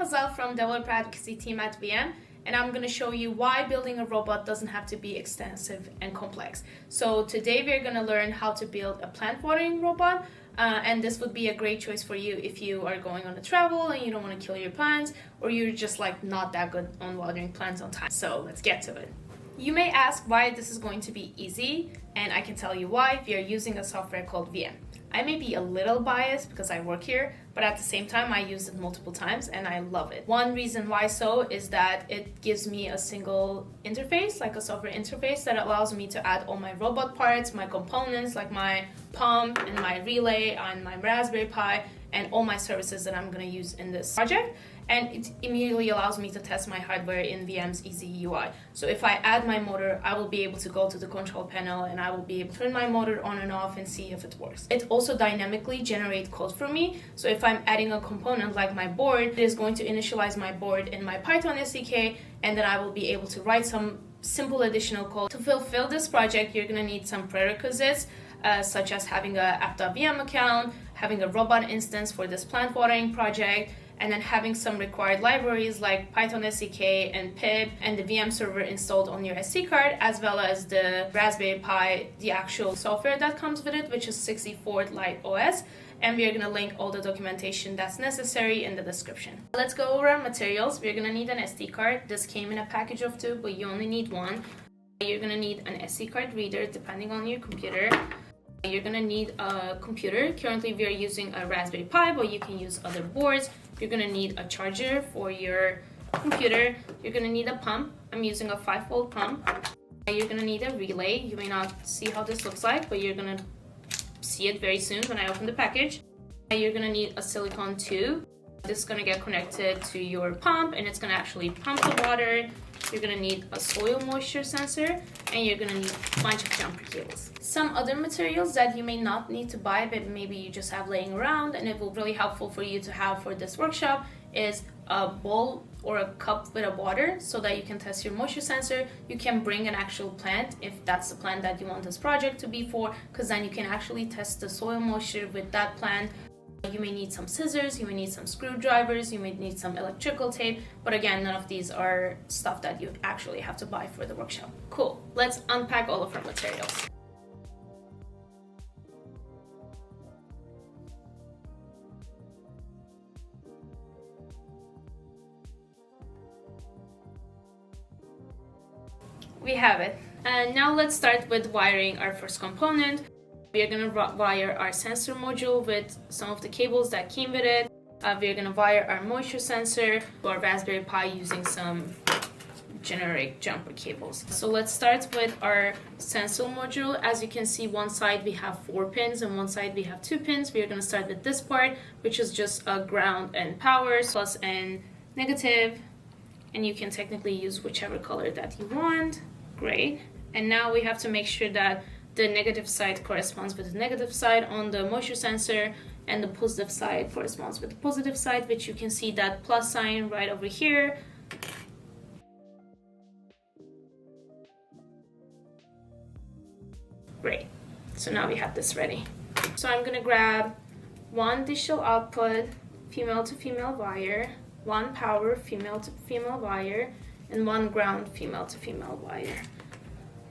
Hazal from Developer Advocacy Team at VM, and I'm going to show you why building a robot doesn't have to be extensive and complex. So today we're going to learn how to build a plant watering robot, and this would be a great choice for you if you are going on a travel and you don't want to kill your plants, or you're just like not that good on watering plants on time. So let's get to it. You may ask why this is going to be easy, and I can tell you why. We are using a software called VM. I may be a little biased because I work here, but at the same time I use it multiple times and I love it. One reason why so is that it gives me a single interface, like a software interface that allows me to add all my robot parts, my components like my pump and my relay and my Raspberry Pi and all my services that I'm going to use in this project. And it immediately allows me to test my hardware in VM's easy UI. So if I add my motor, I will be able to go to the control panel and I will be able to turn my motor on and off and see if it works. It also dynamically generates code for me. So if I'm adding a component like my board, it is going to initialize my board in my Python SDK, and then I will be able to write some simple additional code. To fulfill this project, you're going to need some prerequisites, such as having a app.vm account, having a robot instance for this plant watering project, and then having some required libraries like Python SDK and pip and the VM server installed on your SD card, as well as the Raspberry Pi, the actual software that comes with it, which is 64 Lite OS. And we are going to link all the documentation that's necessary in the description. Let's go over our materials. We're going to need an SD card. This came in a package of 2, but you only need 1. You're going to need an SD card reader depending on your computer. You're going to need a computer. Currently we are using a Raspberry Pi, but you can use other boards. You're going to need a charger for your computer. You're going to need a pump. I'm using a 5-volt pump. You're going to need a relay. You may not see how this looks like, but you're going to see it very soon when I open the package. You're going to need a silicone tube. This is going to get connected to your pump and it's going to actually pump the water. You're going to need a soil moisture sensor, and you're going to need a bunch of jumper cables. Some other materials that you may not need to buy, but maybe you just have laying around and it will be really helpful for you to have for this workshop, is a bowl or a cup with a water so that you can test your moisture sensor. You can bring an actual plant if that's the plant that you want this project to be for, because then you can actually test the soil moisture with that plant. You may need some scissors, you may need some screwdrivers, you may need some electrical tape, but again, none of these are stuff that you actually have to buy for the workshop. Cool, let's unpack all of our materials. We have it. And now let's start with wiring our first component. We are going to wire our sensor module with some of the cables that came with it. We are going to wire our moisture sensor to our Raspberry Pi using some generic jumper cables. So let's start with our sensor module. As you can see, one side we have 4 pins and one side we have 2 pins. We are going to start with this part, which is just a ground and power, plus and negative. And you can technically use whichever color that you want. Great. And now we have to make sure that the negative side corresponds with the negative side on the moisture sensor, and the positive side corresponds with the positive side, which you can see that plus sign right over here. Great. So now we have this ready. So I'm going to grab one digital output female to female wire, one power female to female wire, and one ground female to female wire.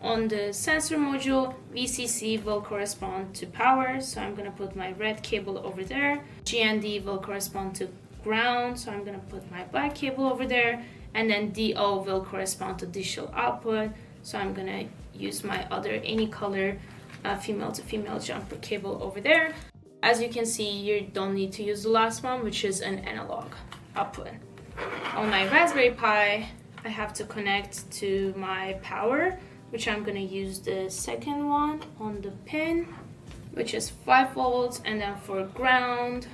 On the sensor module, VCC will correspond to power, so I'm going to put my red cable over there. GND will correspond to ground, so I'm going to put my black cable over there. And then DO will correspond to digital output, so I'm going to use my other any color female to female jumper cable over there. As you can see, you don't need to use the last one, which is an analog output. On my Raspberry Pi, I have to connect to my power, which I'm going to use the second one on the pin, which is 5 volts. And then for ground,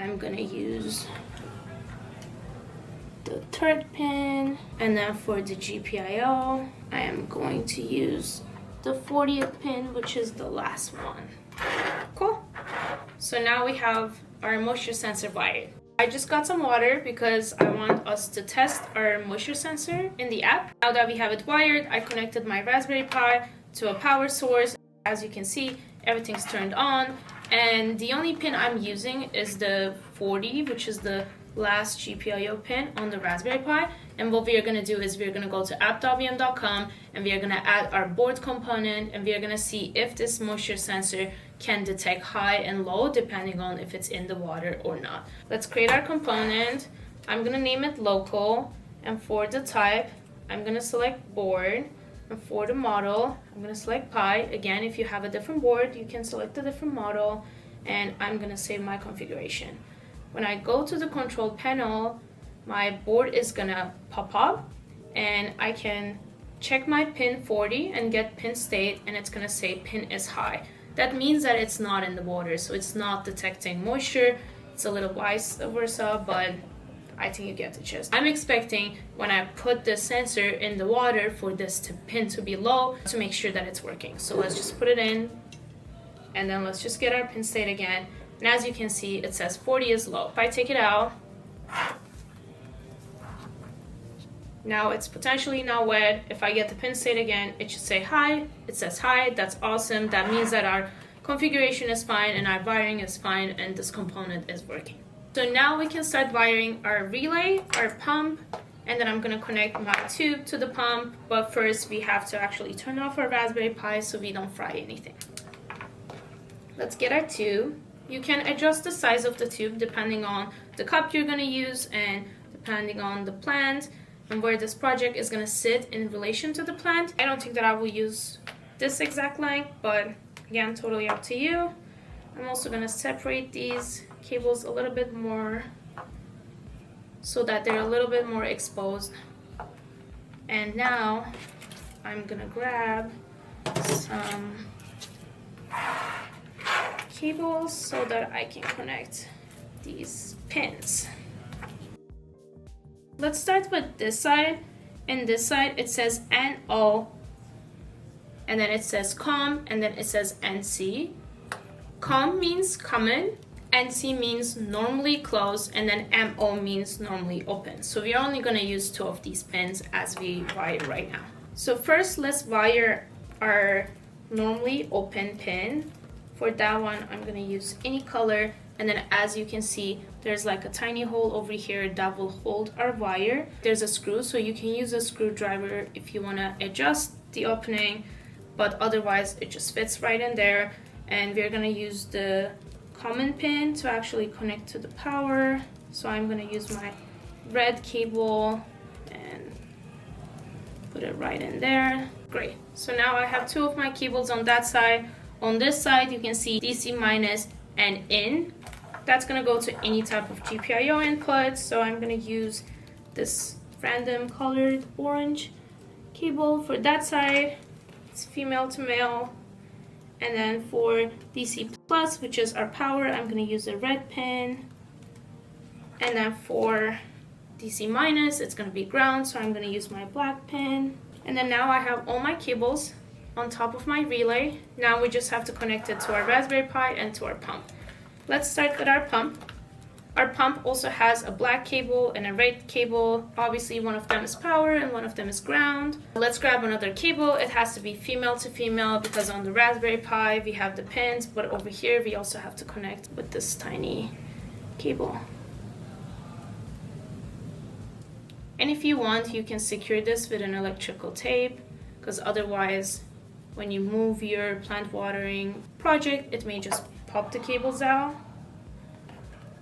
I'm going to use the third pin. And then for the GPIO, I am going to use the 40th pin, which is the last one. Cool. So now we have our moisture sensor wired. I just got some water because I want us to test our moisture sensor in the app. Now that we have it wired, I connected my Raspberry Pi to a power source. As you can see, everything's turned on. And the only pin I'm using is the 40, which is the last GPIO pin on the Raspberry Pi. And what we are going to do is we're going to go to app.vm.com and we are going to add our board component, and we are going to see if this moisture sensor can detect high and low depending on if it's in the water or not. Let's create our component. I'm going to name it local, and for the type I'm going to select board, and for the model I'm going to select Pi. Again, if you have a different board you can select a different model, and I'm going to save my configuration. When I go to the control panel, my board is going to pop up and I can check my pin 40 and get pin state, and it's going to say pin is high. That means that it's not in the water, so it's not detecting moisture. It's a little vice versa, but I think you get the gist. I'm expecting when I put the sensor in the water for this pin to be low to make sure that it's working. So let's just put it in, and then let's just get our pin state again. And as you can see, it says 40 is low. If I take it out, now it's potentially not wet. If I get the pin state again, it should say high. It says high. That's awesome. That means that our configuration is fine and our wiring is fine and this component is working. So now we can start wiring our relay, our pump, and then I'm going to connect my tube to the pump. But first we have to actually turn off our Raspberry Pi so we don't fry anything. Let's get our tube. You can adjust the size of the tube depending on the cup you're going to use and depending on the plant and where this project is going to sit in relation to the plant. I don't think that I will use this exact length, but again, totally up to you. I'm also going to separate these cables a little bit more so that they're a little bit more exposed. And now I'm going to grab some cables so that I can connect these pins. Let's start with this side. In this side it says NO, and then it says COM, and then it says NC. COM means common, NC means normally closed, and then MO means normally open. So we're only going to use 2 of these pins as we wire right now. So first let's wire our normally open pin. For that one I'm going to use any color, and then as you can see there's like a tiny hole over here that will hold our wire. There's a screw, so you can use a screwdriver if you want to adjust the opening, but otherwise it just fits right in there. And we're going to use the common pin to actually connect to the power. So I'm going to use my red cable and put it right in there. Great. So now I have 2 of my cables on that side. On this side you can see DC minus and in. That's going to go to any type of GPIO input. So I'm going to use this random colored orange cable for that side. It's female to male. And then for DC plus, which is our power, I'm going to use a red pin. And then for DC minus, it's going to be ground, so I'm going to use my black pin. And then now I have all my cables on top of my relay. Now we just have to connect it to our Raspberry Pi and to our pump. Let's start with our pump. Our pump also has a black cable and a red cable. Obviously one of them is power and one of them is ground. Let's grab another cable. It has to be female to female because on the Raspberry Pi we have the pins, but over here we also have to connect with this tiny cable. And if you want, you can secure this with an electrical tape, because otherwise when you move your plant watering project it may just pop the cables out.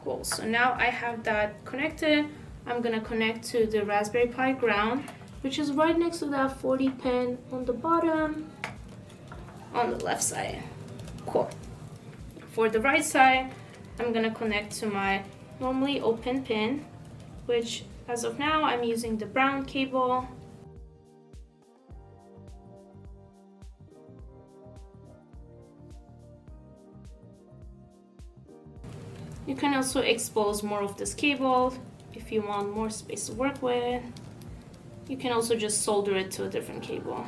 Cool. So now I have that connected. I'm gonna connect to the Raspberry Pi ground, which is right next to that 40 pin on the bottom on the left side. Cool. For the right side I'm gonna connect to my normally open pin, which as of now I'm using the brown cable. You can also expose more of this cable if you want more space to work with. You can also just solder it to a different cable.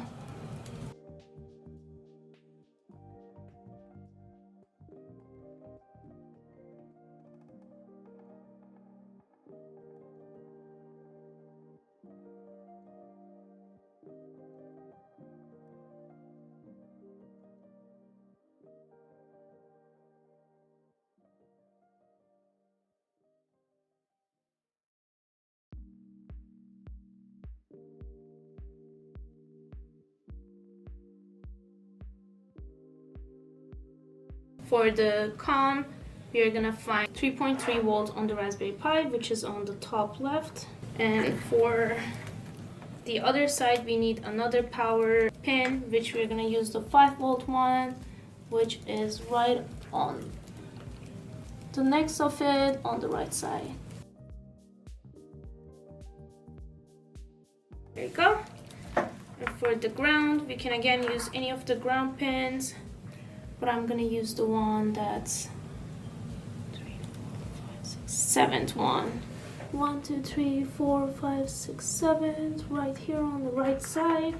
For the COM, we are gonna find 3.3 volts on the Raspberry Pi, which is on the top left. And for the other side, we need another power pin, which we're gonna use the 5-volt one, which is right on the next of it on the right side. There you go. And for the ground, we can again use any of the ground pins, but I'm gonna use the one that's 7th one. 1, 2, 3, 4, 5, 6, 7, right here on the right side.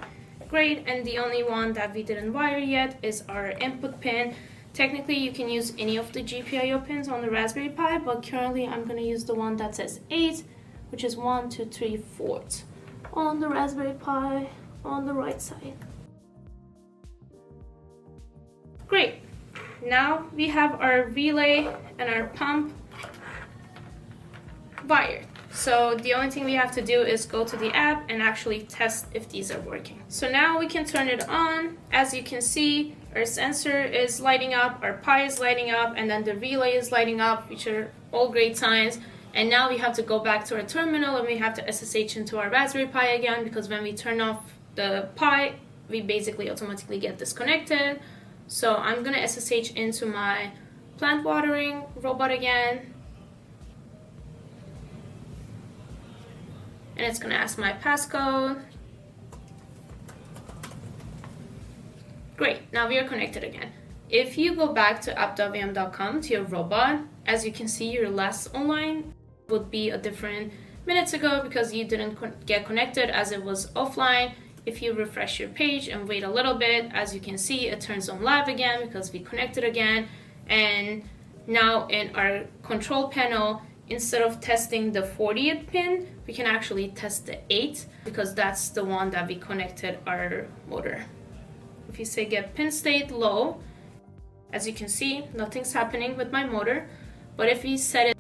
Great, and the only one that we didn't wire yet is our input pin. Technically, you can use any of the GPIO pins on the Raspberry Pi, but currently I'm gonna use the one that says 8, which is 1, 2, 3, 4 on the Raspberry Pi on the right side. Great, now we have our relay and our pump wired. So the only thing we have to do is go to the app and actually test if these are working. So now we can turn it on. As you can see, our sensor is lighting up, our Pi is lighting up, and then the relay is lighting up, which are all great signs. And now we have to go back to our terminal and we have to SSH into our Raspberry Pi again, because when we turn off the Pi, we basically automatically get disconnected. So I'm gonna SSH into my plant watering robot again. And it's gonna ask my passcode. Great, now we are connected again. If you go back to app.vm.com to your robot, as you can see, your last online would be a different minutes ago because you didn't get connected as it was offline. If you refresh your page and wait a little bit, as you can see, it turns on live again because we connected again. And now in our control panel, instead of testing the 40th pin, we can actually test the 8th because that's the one that we connected our motor. If you say get pin state low, as you can see, nothing's happening with my motor. But if we set it,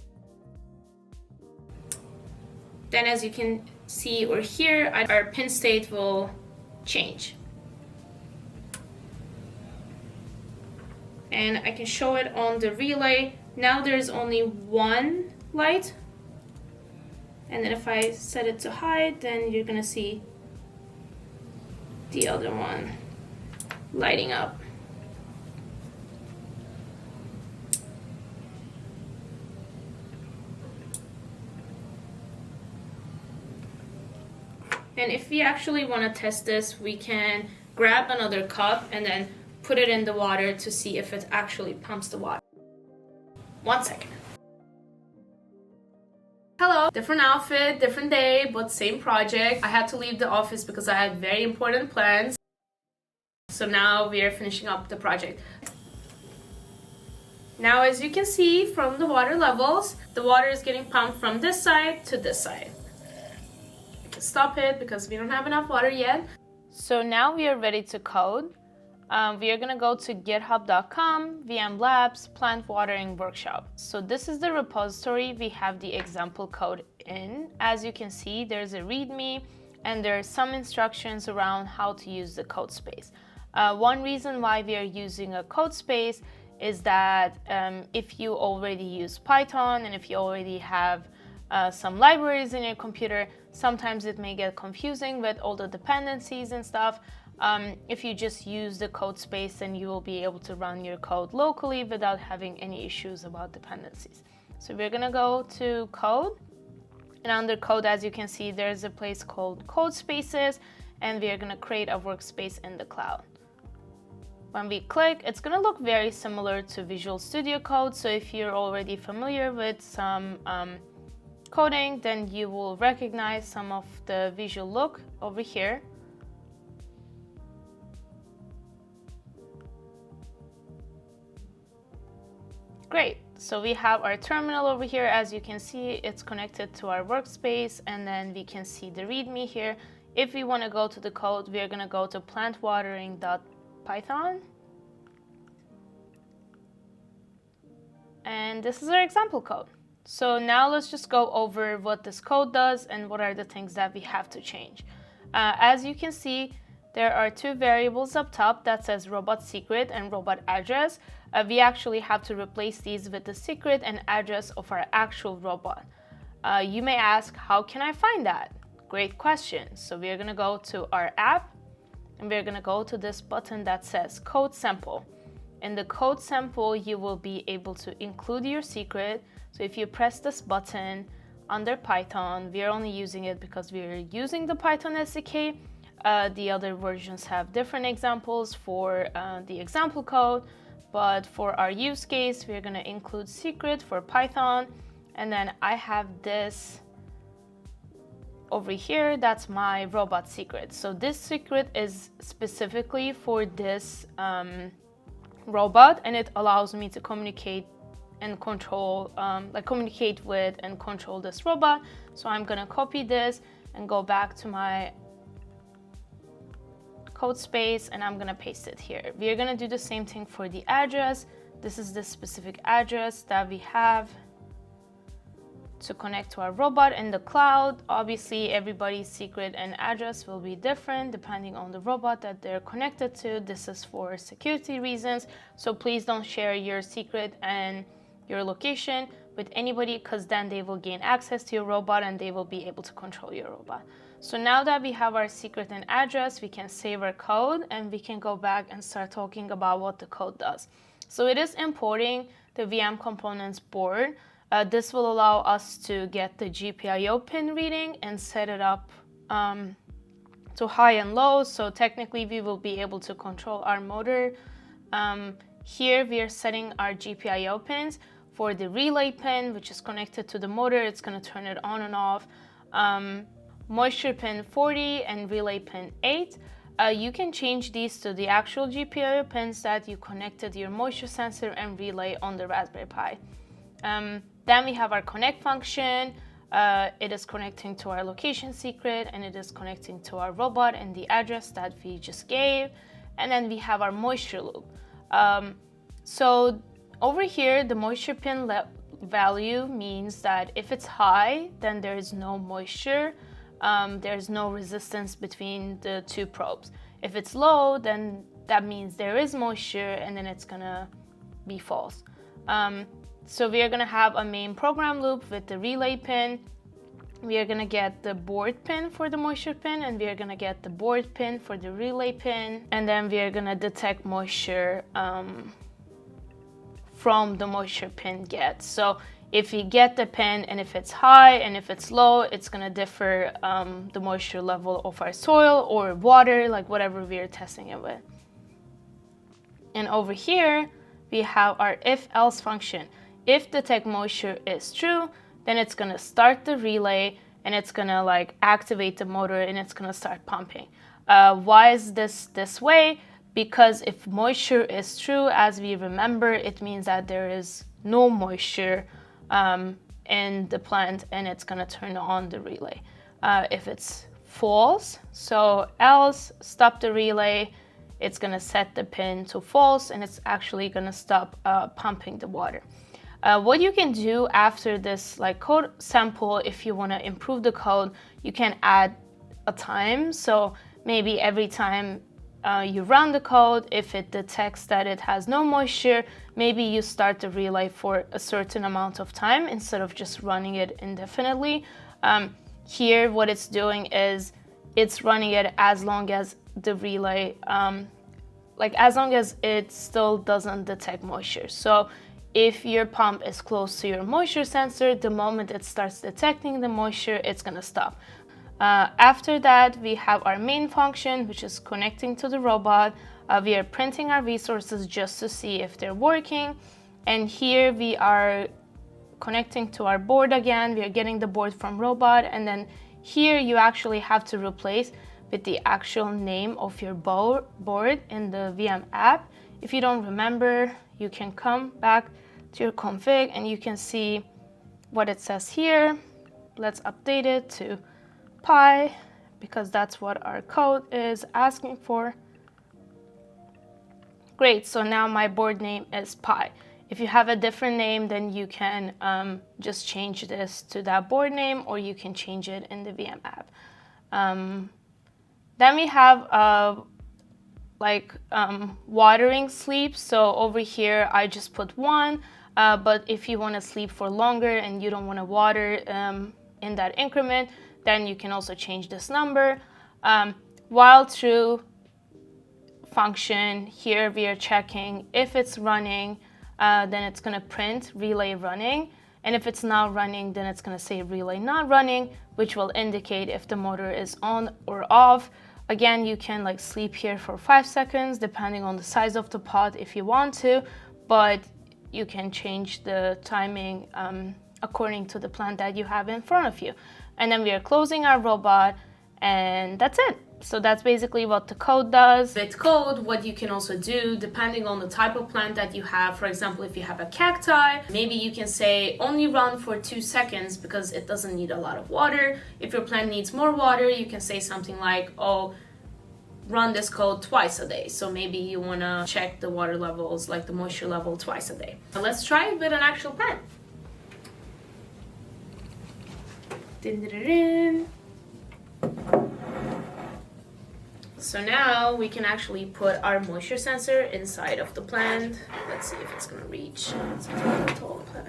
then as you can see or hear, our pin state will change. And I can show it on the relay. Now there's only one light, and then if I set it to hide, then you're gonna see the other one lighting up. And if we actually want to test this, we can grab another cup and then put it in the water to see if it actually pumps the water. 1 second. Hello, different outfit, different day, but same project. I had to leave the office because I had very important plans. So now we are finishing up the project. Now, as you can see from the water levels, the water is getting pumped from this side to this side. I can stop it because we don't have enough water yet. So now we are ready to code. We are going to go to github.com, VM Labs, Plant Watering Workshop. So this is the repository we have the example code in. As you can see, there's a README and there are some instructions around how to use the code space. One reason why we are using a code space is that if you already use Python and if you already have some libraries in your computer, sometimes it may get confusing with all the dependencies and stuff. If you just use the code space, then you will be able to run your code locally without having any issues about dependencies. So we're gonna go to code, and under code, as you can see, there's a place called code spaces, and we are gonna create a workspace in the cloud. When we click, it's gonna look very similar to Visual Studio Code. So if you're already familiar with some coding, then you will recognize some of the visual look over here. Great, so we have our terminal over here. As you can see, it's connected to our workspace, and then we can see the README here. If we want to go to the code, we are going to go to plantwatering.python. And this is our example code. So now let's just go over what this code does and what are the things that we have to change. As you can see, there are two variables up top that says robot secret and robot address. we actually have to replace these with the secret and address of our actual robot. You may ask, how can I find that? Great question. So we're gonna go to our app and we're gonna go to this button that says code sample. In the code sample, you will be able to include your secret. So if you press this button under Python, we're only using it because we're using the Python SDK. The other versions have different examples for the example code, but for our use case, we're gonna include secret for Python. And then I have this over here, that's my robot secret. So this secret is specifically for this robot, and it allows me to communicate and control, communicate with and control this robot. So I'm gonna copy this and go back to my code space and I'm gonna paste it here. We're gonna do the same thing for the address. This is the specific address that we have to connect to our robot in the cloud. Obviously, everybody's secret and address will be different depending on the robot that they're connected to. This is for security reasons, so please don't share your secret and your location with anybody, because then they will gain access to your robot and they will be able to control your robot. So now that we have our secret and address, we can save our code and we can go back and start talking about what the code does. So it is importing the VM components board. This will allow us to get the GPIO pin reading and set it up to high and low. So technically we will be able to control our motor. Here we are setting our GPIO pins. For the relay pin, which is connected to the motor, it's going to turn it on and off. Moisture pin 40 and relay pin 8. You can change these to the actual GPIO pins that you connected your moisture sensor and relay on the Raspberry Pi. Then we have our connect function. It is connecting to our location secret and it is connecting to our robot and the address that we just gave. And then we have our moisture loop. So over here, the moisture pin value means that if it's high, then there is no moisture. There's no resistance between the two probes. If it's low, then that means there is moisture and then it's gonna be false. So we are gonna have a main program loop with the relay pin. We are gonna get the board pin for the moisture pin and we are gonna get the board pin for the relay pin. And then we are gonna detect moisture from the moisture pin get. So if we get the pin and if it's high and if it's low, it's gonna differ the moisture level of our soil or water, like whatever we are testing it with. And over here, we have our if-else function. If detect moisture is true, then it's gonna start the relay and it's gonna like activate the motor and it's gonna start pumping. Why is this way? Because if moisture is true, as we remember, it means that there is no moisture in the plant and it's gonna turn on the relay. If it's false, so else, stop the relay, it's gonna set the pin to false and it's actually gonna stop pumping the water. What you can do after this like code sample, if you wanna improve the code, you can add a time. So maybe every time you run the code, if it detects that it has no moisture, maybe you start the relay for a certain amount of time instead of just running it indefinitely. Here, what it's doing is it's running it as long as the relay, as long as it still doesn't detect moisture. So if your pump is close to your moisture sensor, the moment it starts detecting the moisture, it's gonna stop. After that, we have our main function, which is connecting to the robot. We are printing our resources just to see if they're working. And here we are connecting to our board again. We are getting the board from robot. And then here you actually have to replace with the actual name of your board in the VM app. If you don't remember, you can come back to your config and you can see what it says here. Let's update it to Pi because that's what our code is asking for. Great, so now my board name is Pi. If you have a different name, then you can just change this to that board name or you can change it in the VM app. Then we have like watering sleep. So over here I just put 1, but if you want to sleep for longer and you don't want to water in that increment, then you can also change this number. While true function, here we are checking if it's running, then it's going to print relay running, and if it's not running, then it's going to say relay not running, which will indicate if the motor is on or off. Again, you can like sleep here for 5 seconds depending on the size of the pot if you want to, but you can change the timing according to the plant that you have in front of you. And then we are closing our robot, and that's it. So that's basically what the code does. With code, what you can also do, depending on the type of plant that you have, for example, if you have a cacti, maybe you can say only run for 2 seconds because it doesn't need a lot of water. If your plant needs more water, you can say something like, oh, run this code twice a day. So maybe you want to check the water levels, like the moisture level, twice a day. Now let's try it with an actual plant. So now we can actually put our moisture sensor inside of the plant. Let's see if it's gonna reach. It's a tall plant.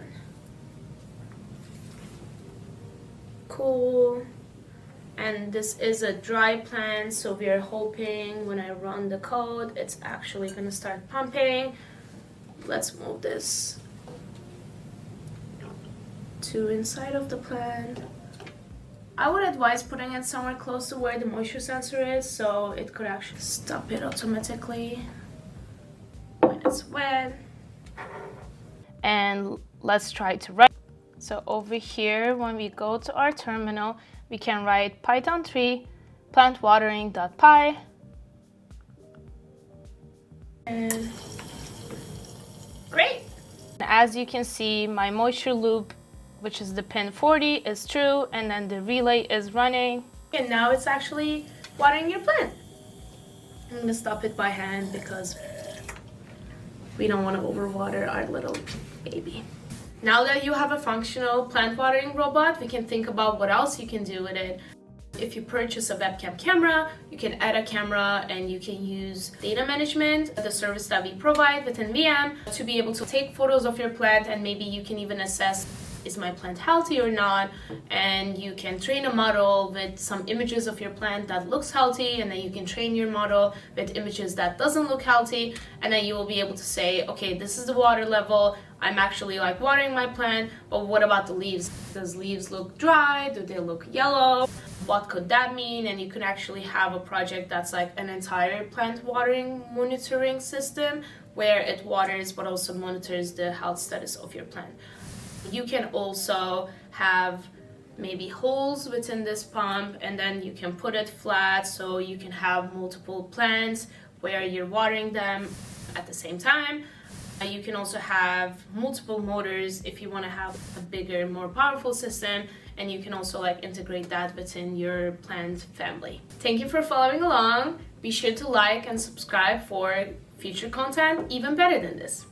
Cool. And this is a dry plant, so we are hoping when I run the code, it's actually gonna start pumping. Let's move this to inside of the plant. I would advise putting it somewhere close to where the moisture sensor is, so it could actually stop it automatically when it's wet. And let's try to write. So over here, when we go to our terminal, we can write Python 3 plantwatering.py. And great! As you can see, my moisture loop, which is the pin 40, is true, and then the relay is running. And now it's actually watering your plant. I'm gonna stop it by hand because we don't want to overwater our little baby. Now that you have a functional plant watering robot, we can think about what else you can do with it. If you purchase a webcam camera, you can add a camera and you can use data management, the service that we provide within VM, to be able to take photos of your plant, and maybe you can even assess, is my plant healthy or not? And you can train a model with some images of your plant that looks healthy, and then you can train your model with images that doesn't look healthy, and then you will be able to say, okay, this is the water level, I'm actually like watering my plant, but what about the leaves? Does leaves look dry? Do they look yellow? What could that mean? And you can actually have a project that's like an entire plant watering monitoring system where it waters but also monitors the health status of your plant. You can also have maybe holes within this pump, and then you can put it flat so you can have multiple plants where you're watering them at the same time. You can also have multiple motors if you want to have a bigger, more powerful system, and you can also like integrate that within your plant family. Thank you for following along. Be sure to like and subscribe for future content even better than this.